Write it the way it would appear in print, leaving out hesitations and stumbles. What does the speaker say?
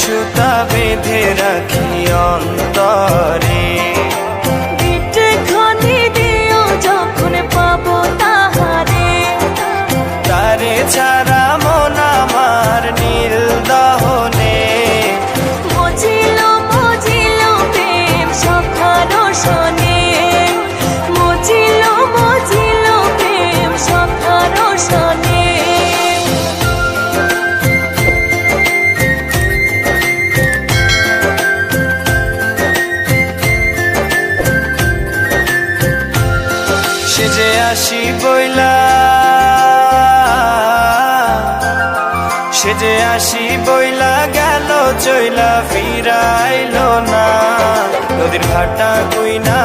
সুতা বেঁধে রাখি অন্তরে। বিটে খনি দিও যখন পাবো তাহারে, তারে ছাড়া মন আমার নীল দহনে। মজিল মজিল প্রেম সখার শনে, মজিল মজিল প্রেম সখার শনে। সেজে আসি বইলা, সেজে আসি বইলা গেল চইলা ফিরাইলো না। নদীর ঘাটা কইনা